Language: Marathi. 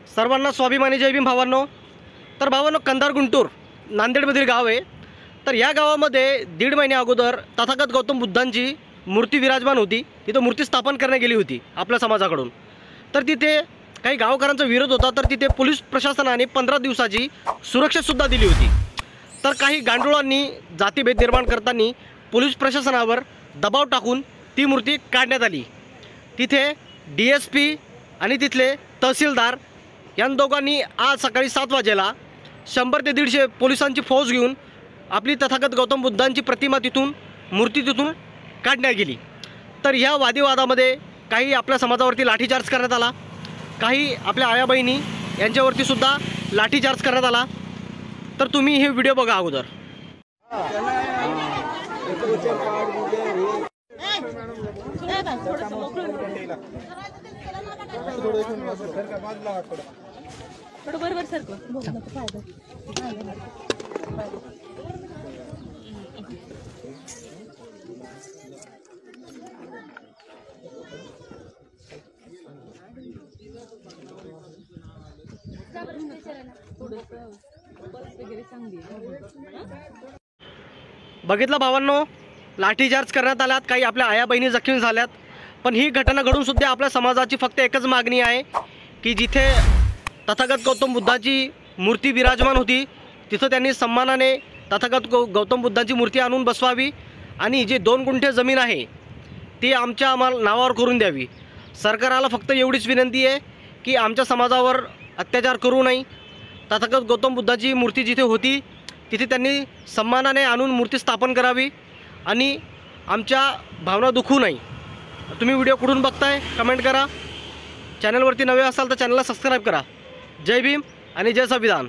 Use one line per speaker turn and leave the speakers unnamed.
सर्वांना स्वाभिमानी जय भीम भावांनो। तर भावांनो, कंधार गुंटूर नांदेडमधील गाव आहे। तर या गावामध्ये 1.5 महिने अगोदर तथागत गौतम बुद्धांची मूर्ती विराजमान होती। तिथं मूर्ती स्थापन करण्यात गेली होती आपल्या समाजाकडून। तर तिथे काही गावकऱ्यांचा विरोध होता, तर तिथे पोलीस प्रशासनाने 15 दिवसाची सुरक्षासुद्धा दिली होती। तर काही गांडुळांनी जातीभेद निर्माण करताना पोलीस प्रशासनावर दबाव टाकून ती मूर्ती काढण्यात आली। तिथे DSP आणि तिथले तहसीलदार या दोघांनी आज सकाळी 7 वाजेला 100 ते 150 पोलिसांची फौज घेऊन आपली तथागत गौतम बुद्धांची प्रतिमा मूर्ती तिथून काढण्यात गेली। तर ह्या वादविवादामध्ये काही आपल्या समाजावरती लाठीचार्ज करण्यात आला, काही आपल्या आया बहिणी यांच्यावरती सुद्धा लाठीचार्ज करण्यात आला। तर तुम्ही हे व्हिडिओ बघा अगोदर।
बरोबर सर
बघितलं भावांनो, लाठीचार्ज करण्यात आल्यात, काही आपल्या आया बहिणी जखमी झाल्यात। पण ही घटना घडून सुद्धा आपल्या समाजाची फक्त एकच मागणी आहे की जिथे तथागत गौतम बुद्धाची मूर्ती विराजमान होती तिथं त्यांनी सन्मानाने तथागत गौतम बुद्धांची मूर्ती आणून बसवावी आणि जे 2 गुंठे जमीन आहे ती आम्हाला नावावर करून द्यावी। सरकारला फक्त एवढीच विनंती आहे की आमच्या समाजावर अत्याचार करू नये। तथागत गौतम बुद्धाची मूर्ती जिथे होती तिथे त्यांनी सन्मानाने आणून मूर्ती स्थापन करावी आणि आमच्या भावना दुखू नये। तुम्ही व्हिडिओ कुठून बघताय कमेंट करा। चॅनलवरती नवे असाल तर चॅनलला सबस्क्राईब करा। जय भीम आणि जय संविधान।